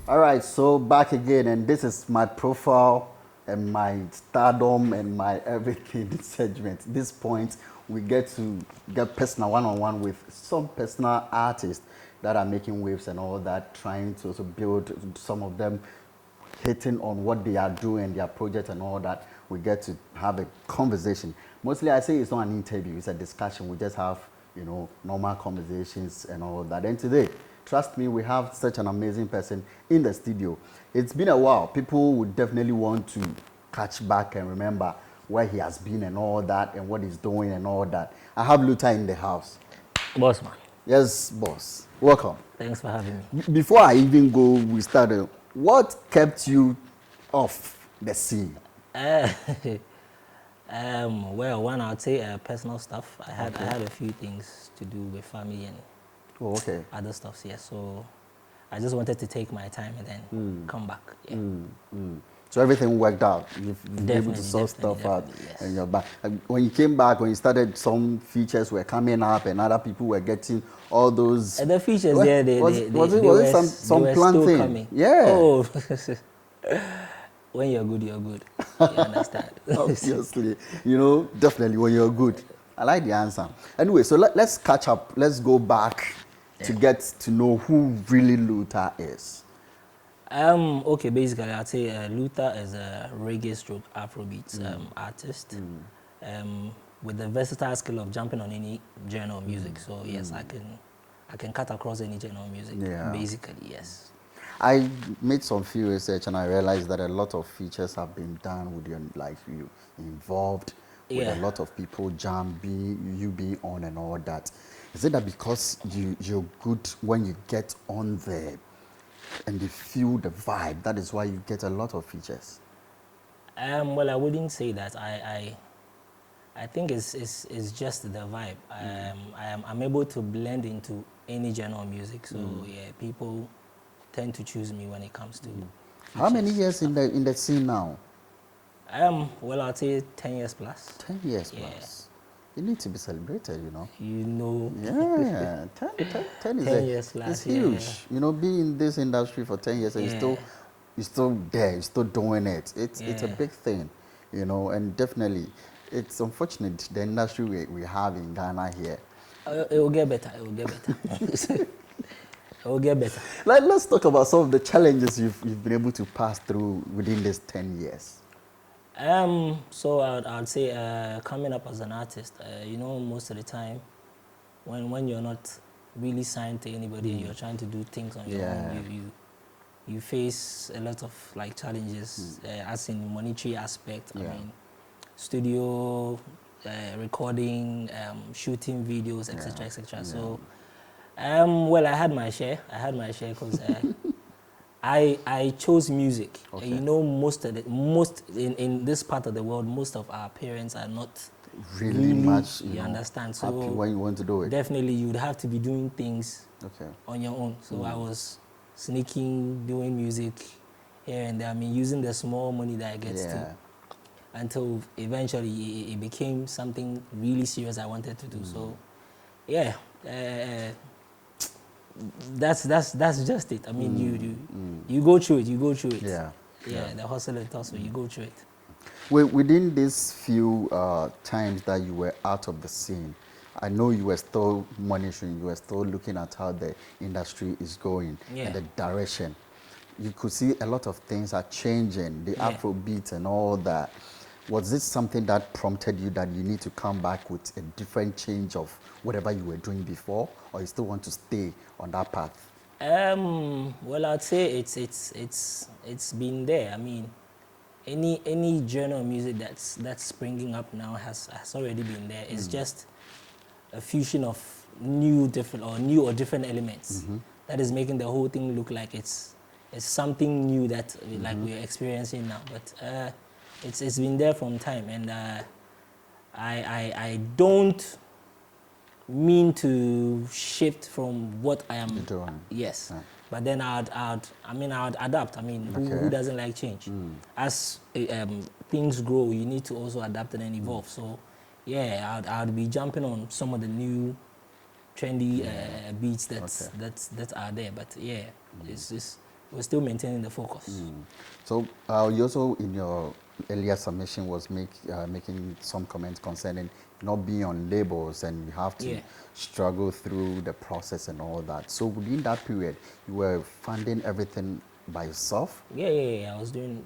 All right, so back again, and this is my profile and my stardom and my everything segment. This point, we get to get personal one-on-one with some personal artists that are making waves and all that, trying to also build some of them hitting on what they are doing, their project and all that. We get to have a conversation. Mostly I say it's not an interview, it's a discussion. We just have, normal conversations and all that. And today, trust me, we have such an amazing person in the studio. It's been a while. People would definitely want to catch back and remember where he has been and all that and what he's doing and all that. I have Luta in the house. Boss man. Yes, boss. Welcome. Thanks for having me. Before I even go, we started. What kept you off the scene? Well, one, I'd say personal stuff. I had a few things to do with family and other stuff. Yeah, so I just wanted to take my time and then come back. Yeah. So everything worked out. You've been able to sort stuff out, yes. and you're back. And when you came back, when you started, some features were coming up, and other people were getting all those. And the features was it some plan thing? Coming. Yeah. Oh, when you're good, you're good. You understand? Obviously, definitely when you're good. I like the answer. Anyway, so let's catch up. Let's go back to get to know who really Luta is. Okay, basically, I'd say Luta is a reggae stroke afrobeats artist with the versatile skill of jumping on any genre of music. So yes, I can cut across any genre of music. Yeah. Basically, yes. I made some few research and I realized that a lot of features have been done with your life. You involved with a lot of people, you being on and all that. Is it that because you're good when you get on there and you feel the vibe, that is why you get a lot of features? Well, I wouldn't say that. I think it's just the vibe. I'm able to blend into any genre of music. So yeah, people tend to choose me when it comes to features. How many years in the scene now? Well, I'd say 10 years plus. 10 years plus. You need to be celebrated, Yeah, 10 years plus. It's huge. Being in this industry for 10 years and you're still there, you're still doing it. It's a big thing, and definitely it's unfortunate the industry we have in Ghana here. It will get better. It will get better. It will get better. Let's talk about some of the challenges you've been able to pass through within this 10 years. So I'd say coming up as an artist, most of the time when you're not really signed to anybody and you're trying to do things on your own, you face a lot of challenges as in monetary aspect. I mean, studio, recording, shooting videos, etc., etc. So, well, I had my share because I chose music. Okay. Most in this part of the world, most of our parents are not really much. You understand? So happy when you want to do it. Definitely, you'd have to be doing things on your own. So I was sneaking, doing music here and there. I mean, using the small money that I get to, until eventually it became something really serious I wanted to do. So, yeah. That's just it. I mean, you go through it. Yeah. The hustle and tussle, you go through it. Within these few times that you were out of the scene, I know you were still monitoring, you were still looking at how the industry is going and the direction. You could see a lot of things are changing, the afrobeats and all that. Was this something that prompted you that you need to come back with a different change of whatever you were doing before, or you still want to stay on that path? Well, I'd say it's been there. I mean, any genre of music that's springing up now has already been there. It's just a fusion of new or different elements that is making the whole thing look like it's something new that we're experiencing now. But it's been there from time, and I don't mean to shift from what I am doing. Yes. But then I'd adapt. I mean, who doesn't like change? As things grow, you need to also adapt and then evolve. So, yeah, I'd be jumping on some of the new trendy beats that are there. But yeah, it's we're still maintaining the focus. So you also, in your earlier submission, was making some comments concerning not being on labels, and you have to struggle through the process and all that. So within that period, you were funding everything by yourself? Yeah. I was doing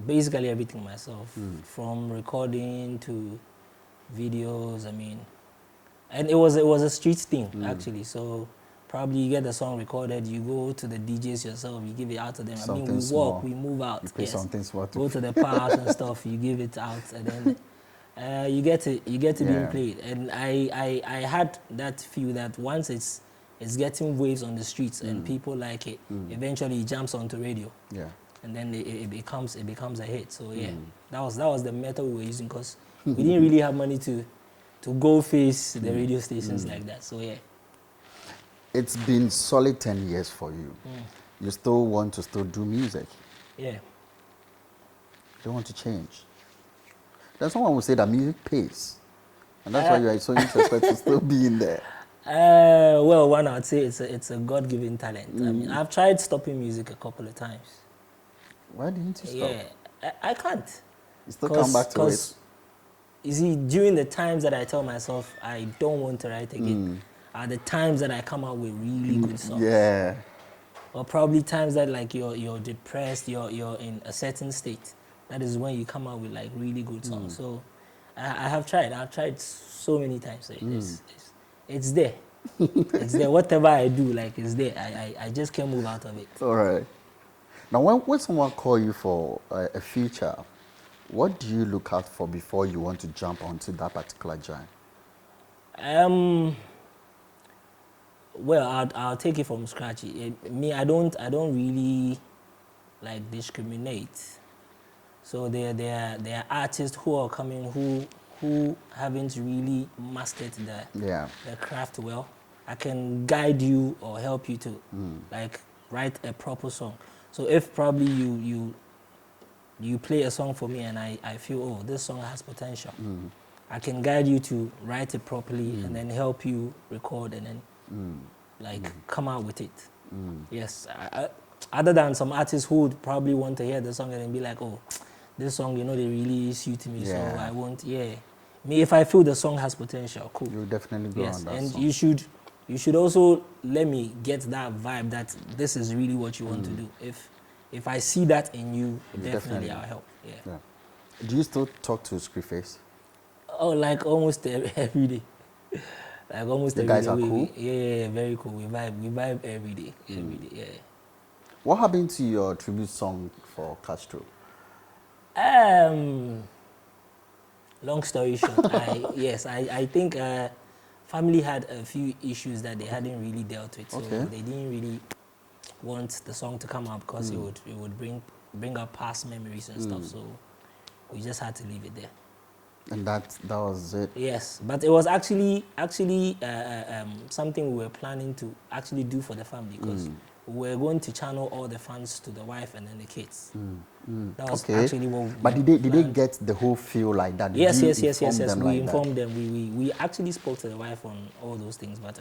basically everything myself, from recording to videos. I mean, and it was a street thing actually. So probably you get the song recorded, you go to the DJs yourself, you give it out to them. Something I mean, we small. walk, we move out. You pay something small to go to the parks and stuff. You give it out, and then you get to being played. And I had that feel that once it's getting waves on the streets and people like it, eventually it jumps onto radio. Yeah. And then it becomes a hit. So yeah, that was the method we were using, because we didn't really have money to go face the radio stations like that. So yeah. It's been solid 10 years for you. You still want to still do music? Yeah. You don't want to change? Then someone will say that music pays, and that's why you are so interested to still be in there. Well, one, I'd say it's a God-given talent. I mean, I've tried stopping music a couple of times. Why didn't you stop? Yeah, I can't. You still come back to it? You see, during the times that I tell myself I don't want to write again, are the times that I come out with really good songs. Yeah. Or probably times that like you're depressed, you're in a certain state. That is when you come out with like really good songs. So I have tried. I've tried so many times. It's there. It's there. Whatever I do, like, it's there. I just can't move out of it. All right. Now, when someone calls you for a feature, what do you look out for before you want to jump onto that particular joint? Well, I'll take it from scratch. Me, I don't really like discriminate. So there are artists who are coming who haven't really mastered the craft well. I can guide you or help you to like write a proper song. So if probably you play a song for me and I feel, oh, this song has potential, I can guide you to write it properly and then help you record and then like come out with it. Yes. Other than some artists who would probably want to hear the song and then be like, oh, this song, they really suit me, so I won't. Me, if I feel the song has potential, cool. You'll definitely go on that and song. you should also let me get that vibe that this is really what you want to do. If I see that in you, definitely I'll help. Yeah. Do you still talk to Scriface? Oh, like almost every day. Like almost the every day. guys are cool? Yeah, very cool. We vibe every day. Yeah. What happened to your tribute song for Castro? Long story short, I think family had a few issues that they hadn't really dealt with, so they didn't really want the song to come out because it would bring up past memories and stuff. So we just had to leave it there. And that was it. Yes, but it was actually something we were planning to actually do for the family, because we were going to channel all the funds to the wife and then the kids. That was actually what. But did they get the whole feel like that? Yes. We informed them. We actually spoke to the wife on all those things, but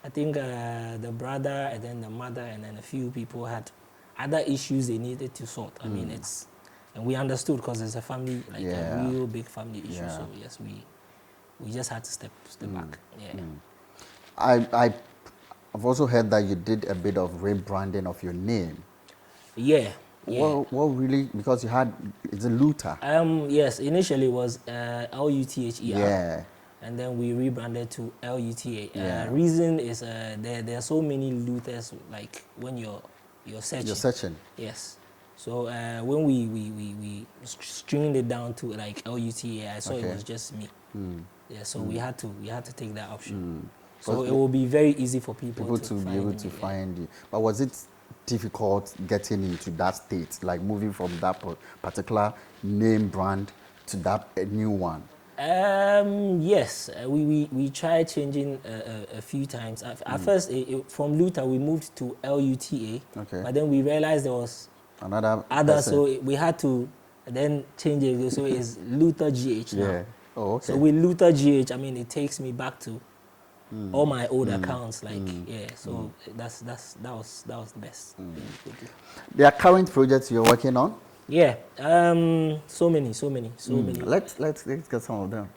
I think the brother and then the mother and then a few people had other issues they needed to sort. I mean, and we understood because it's a family, like a real big family issue. Yeah. So yes, we just had to step back. Yeah. I've also heard that you did a bit of rebranding of your name. Yeah. What really, because you had, it's a Luta. Yes, initially it was Luther. Yeah. And then we rebranded to Luta. Reason is there are so many Luthers, like when you're searching. You're searching. Yes. So when we stringed it down to like Luta, I saw it was just me. Yeah. So we had to take that option. So it will be very easy for people to be able to find you. But was it difficult getting into that state, like moving from that particular name brand to that new one? Yes, we tried changing a few times. At first, from Luta we moved to Luta. Okay. But then we realized there was other, so we had to then change it. So it's LivenewsGh now. Yeah. Oh, okay. So with LivenewsGh, I mean, it takes me back to all my old accounts, like yeah. So that was the best thing you could do. There are current projects you're working on. Yeah, so many. Let's get some of them.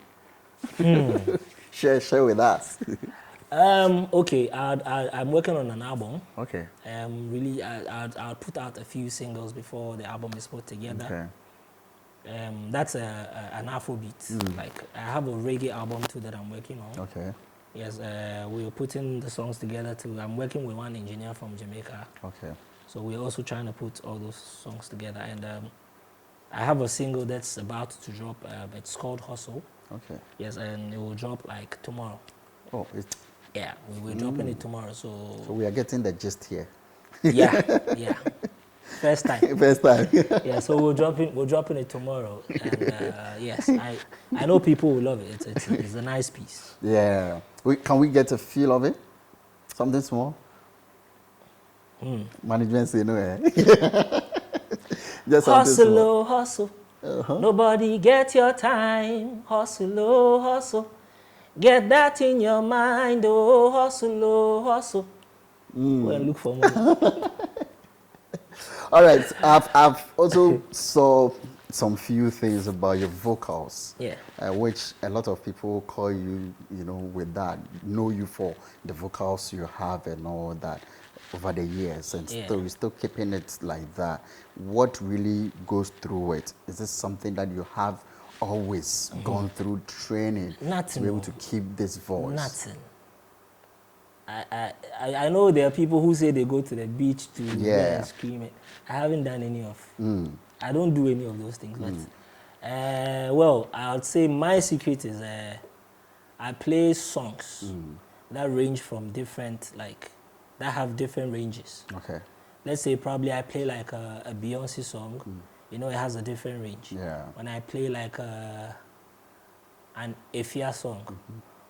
share with us. Okay, I'm working on an album. Okay. Really, I'll put out a few singles before the album is put together. Okay. That's an afrobeat. Like I have a reggae album too that I'm working on. Okay. Yes, we're putting the songs together too. I'm working with one engineer from Jamaica. Okay. So we're also trying to put all those songs together. And I have a single that's about to drop. It's called Hustle. Okay. Yes, and it will drop like tomorrow. Oh, it's Yeah, we're dropping it tomorrow. So we are getting the gist here. yeah. First time. First time. Yeah, so we're dropping it tomorrow. And yes, I know people will love it. It's a nice piece. Yeah. Can we get a feel of it? Something small? Management say no, eh? Just something Hustle, small. oh, hustle. Nobody get your time. Hustle, oh, hustle. Get that in your mind. Oh, hustle. Go and look for money. All right. I've also saw some few things about your vocals. Yeah. Which a lot of people call you, with that, know you for the vocals you have and all that over the years, and you're still keeping it like that. What really goes through it? Is this something that you have always gone through training Nothing. to be able to keep this voice? Nothing. I know there are people who say they go to the beach to go and scream it. I haven't done any of. I don't do any of those things. But well, I would say my secret is I play songs that range from different, like that have different ranges. Okay. Let's say probably I play like a Beyonce song. It has a different range. Yeah. When I play like an Efia song.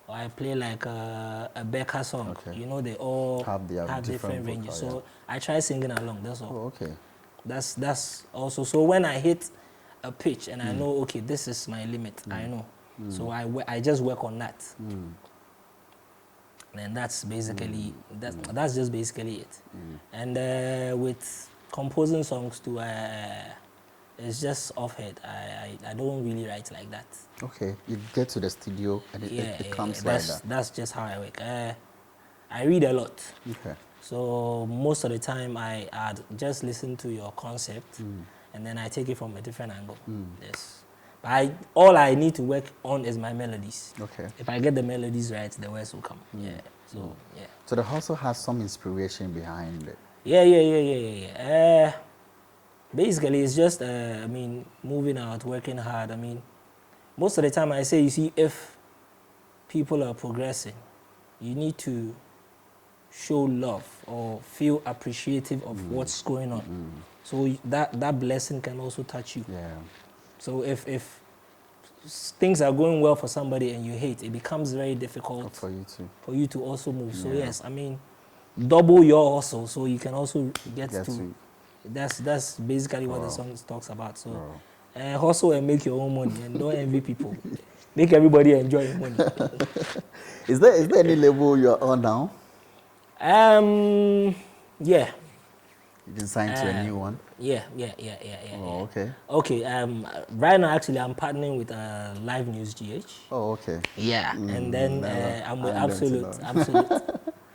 Or I play like a Becca song. Okay. They all have different ranges. Vocal, so I try singing along, that's all. Oh, okay. That's also, so when I hit a pitch and I know, okay, this is my limit, I know. So I just work on that. And that's basically, that's just basically it. And with composing songs too, it's just off head. I don't really write like that. Okay, you get to the studio and it comes like that. That's just how I work. I read a lot. Okay. So most of the time I'd just listen to your concept and then I take it from a different angle. Yes. But all I need to work on is my melodies. Okay. If I get the melodies right, the words will come. Yeah. So yeah. So the hustle has some inspiration behind it. Yeah. Basically, it's just moving out, working hard. Most of the time I say, you see, if people are progressing, you need to show love or feel appreciative of what's going on. So that blessing can also touch you. Yeah. So if things are going well for somebody and you hate, it becomes very difficult for you to also move. So yes, double your hustle so you can also get to. That's basically what the song talks about. So hustle and make your own money and don't envy people. Make everybody enjoy your money. Is there any label you're on now? Yeah. You can sign to a new one? Yeah. Oh, okay. Okay, right now actually I'm partnering with LivenewsGh. Oh, okay. Yeah, and then I'm with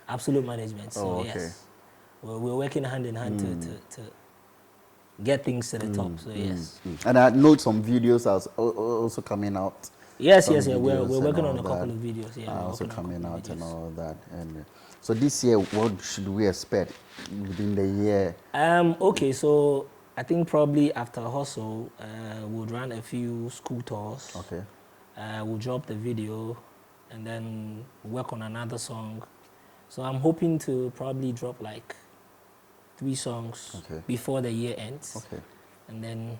Absolute Management. So yes, we're working hand in hand to get things to the top. So yes. And I know some videos are also coming out. Yes. We're working on a couple of videos. Yeah, also coming out and all that. And so this year, what should we expect within the year? Okay, so I think probably after Hustle, we'll run a few school tours. Okay. We'll drop the video and then work on another song. So I'm hoping to probably drop like 3 songs before the year ends. Okay. And then,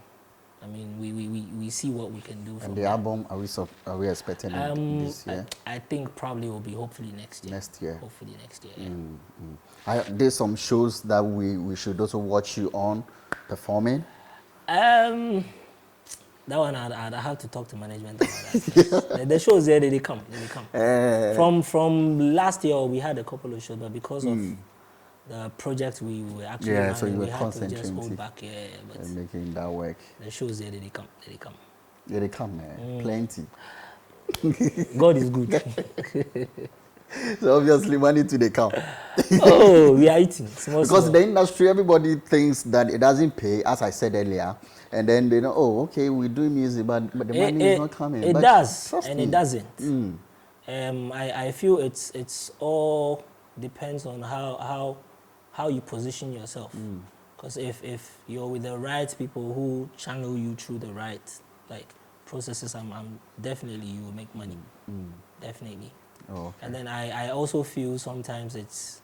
we see what we can do. And the album, are we expecting it this year? I think probably will be hopefully next year. Next year. Hopefully next year. Yeah. There's some shows that we should also watch you on performing. That one I'd have to talk to management about that. The shows there, they come. From last year, we had a couple of shows, but because of the project we were actually running, so you were we had to just hold concentrating back. But making that work. the shows there, they come. Yeah, they come, man. Plenty. God is good. So obviously money too they come. Oh, we are eating. Because the industry, everybody thinks that it doesn't pay, as I said earlier, and then they know, oh, okay, we do music, but the money is not coming. It but does, and me. it doesn't. I feel it's all depends on how you position yourself. Because if you're with the right people who channel you through the right processes, I'm definitely you will make money. Definitely. Oh, okay. And then I also feel sometimes it's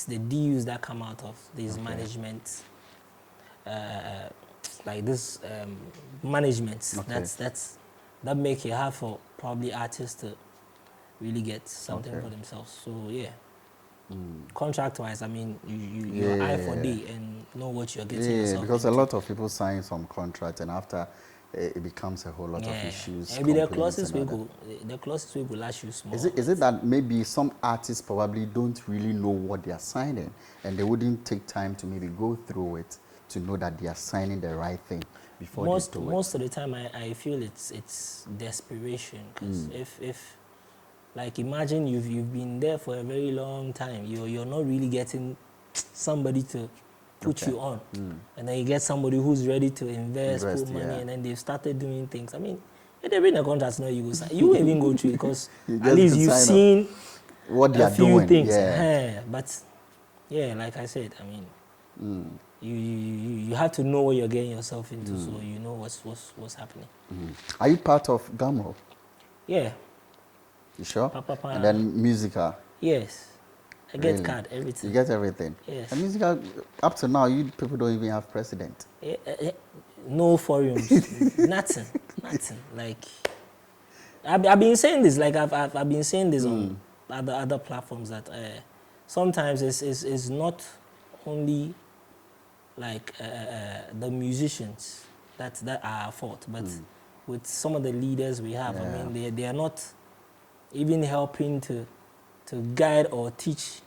the deals that come out of these management, managements. That make it hard for probably artists to really get something for themselves. So yeah, contract-wise, I mean, you're eye for day and know what you're getting yourself because into. a lot of people sign some contract and after it becomes a whole lot of issues. Maybe the closest we go last you small. Is it that maybe some artists probably don't really know what they are signing and they wouldn't take time to maybe go through it to know that they are signing the right thing before they do it? Most of the time, I feel it's desperation. Because if like imagine you've been there for a very long time, you're not really getting somebody to put you on, and then you get somebody who's ready to invest put money, and then they've started doing things. I mean, if they bring a contract, no, you will sign. You won't even go through it because at least you've seen what they a are few doing. things. Yeah. But yeah, like I said, I mean, you have to know what you're getting yourself into, so you know what's happening. Are you part of Gamro? Yeah. You sure? Papa. And then musical? Yes. I get card, everything. You get everything? Yes. And musical, up to now, you people don't even have president. No forums, nothing. Like, I've been saying this, like I've been saying this on other platforms that sometimes it's not only like the musicians that are at fault, but with some of the leaders we have, I mean, they are not even helping to guide or teach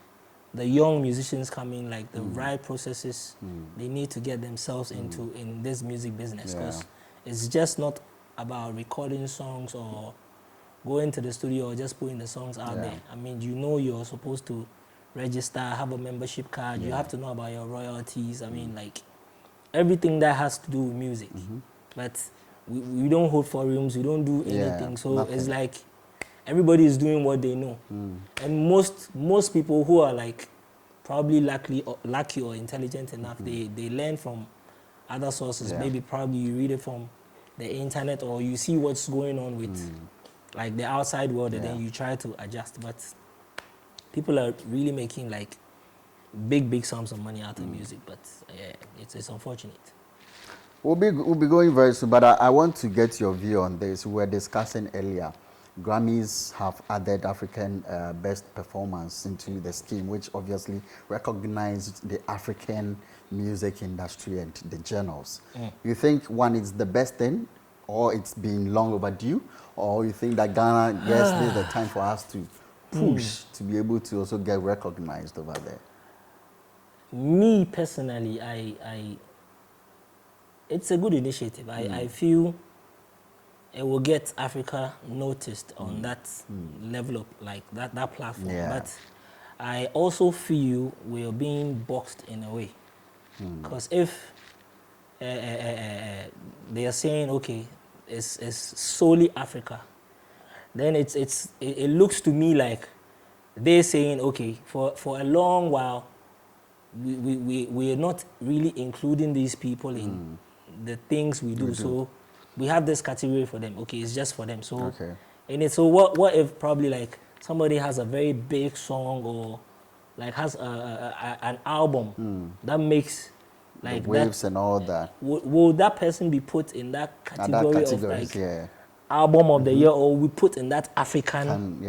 the young musicians coming like the right processes they need to get themselves into in this music business, because it's just not about recording songs or going to the studio or just putting the songs out there. I mean, you know, you're supposed to register, have a membership card, you have to know about your royalties. I mean, like everything that has to do with music. But we don't hold forums, we don't do anything, so nothing. It's like everybody is doing what they know. And most people who are like probably lucky or intelligent enough, they learn from other sources. Maybe probably you read it from the internet or you see what's going on with like the outside world, and then you try to adjust. But people are really making like big sums of money out of music, but it's unfortunate. We'll be going very soon, but I want to get your view on this. We were discussing earlier. Grammys have added African best performance into the scheme, which obviously recognized the African music industry and the journals. You think one is the best thing, or it's been long overdue, or you think that Ghana, yes, this is the time for us to push to be able to also get recognized over there? Me personally, it's a good initiative. I feel it will get Africa noticed on that level of like that platform. But I also feel we are being boxed in a way, because if they are saying okay, it's solely Africa, then it looks to me like they're saying okay, for a long while we are not really including these people in the things we do. So we have this category for them. Okay, it's just for them. So so what if probably like somebody has a very big song or like has an album that makes like the waves and all that? Will that person be put in that category of like album of the year, or we put in that African?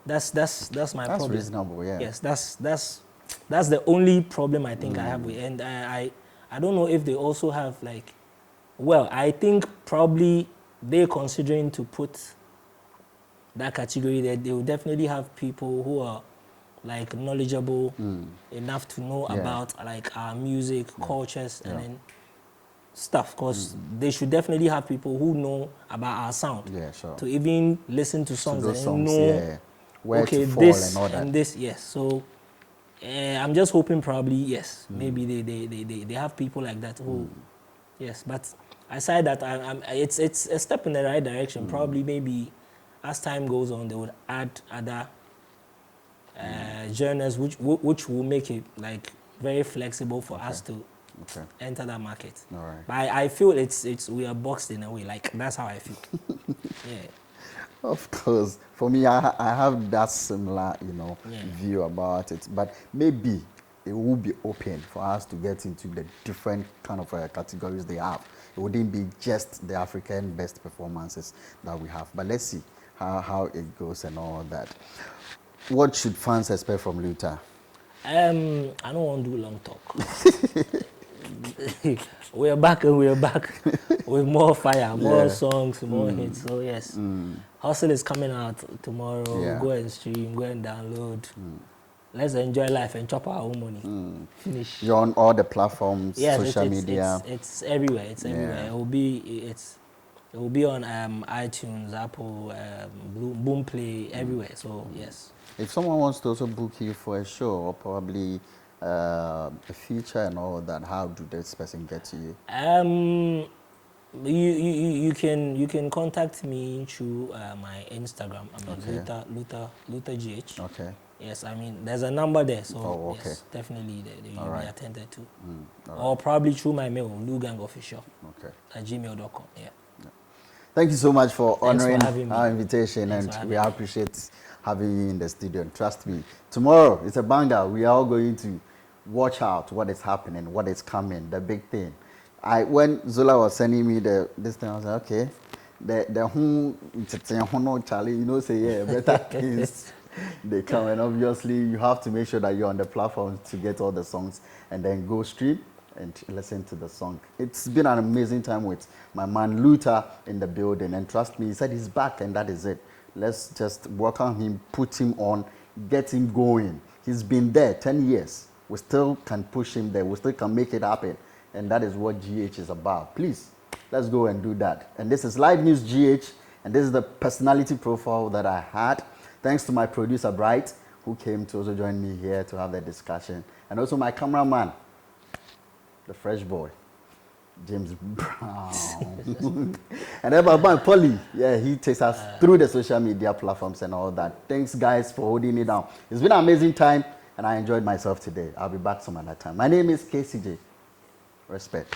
That's my problem. That's reasonable. Yes, that's the only problem I think I have with, and I don't know if they also have like Well, I think probably they're considering to put that category there. They will definitely have people who are like knowledgeable enough to know about like our music, cultures, and then stuff. Because they should definitely have people who know about our sound. Yeah, sure. To even listen to songs those and songs, know, where okay, to fall this and all that. and this, yes. So I'm just hoping probably, yes, maybe they have people like that who, yes. But aside that, it's a step in the right direction. Probably maybe as time goes on, they would add other genres which will make it like very flexible for us to enter that market. All right. But I feel it's we are boxed in a way. Like that's how I feel. Yeah. Of course, for me, I have that similar, view about it. But maybe it will be open for us to get into the different kind of categories they have. It wouldn't be just the African best performances that we have. But let's see how it goes and all that. What should fans expect from Luta? I don't want to do long talk. We're back and we're back with more fire, more songs, more hits. So yes, Hustle is coming out tomorrow. Yeah. Go and stream, go and download. Let's enjoy life and chop our own money. Finish. You're on all the platforms, Yes, social media. It's everywhere. It's everywhere. It will be on iTunes, Apple, Boomplay, everywhere. So yes. If someone wants to also book you for a show or probably a feature and all that, how do this person get to you? You can contact me through my Instagram. LutaGh. Okay. Yes, I mean there's a number there, so yes, definitely you'll be attended to. Or probably through my mail, lugangofficial@gmail.com. Yeah. Thank you so much for honoring our invitation, and we appreciate having you in the studio. And trust me, tomorrow it's a banger. We are all going to watch out what is happening, what is coming, the big thing. When Zola was sending me this thing, I was like, okay, the whole Charlie, say better things they come, and obviously you have to make sure that you're on the platform to get all the songs and then go stream and listen to the song. It's been an amazing time with my man Luta in the building, and trust me, he said he's back and that is it. Let's just work on him, put him on, get him going. He's been there 10 years. We still can push him there. We still can make it happen. And that is what GH is about. Please, let's go and do that. And this is Live News GH, and this is the personality profile that I had. Thanks to my producer, Bright, who came to also join me here to have the discussion. And also my cameraman, the fresh boy, James Brown. And then my Polly, he takes us through the social media platforms and all that. Thanks, guys, for holding it down. It's been an amazing time, and I enjoyed myself today. I'll be back some other time. My name is KCJ. Respect.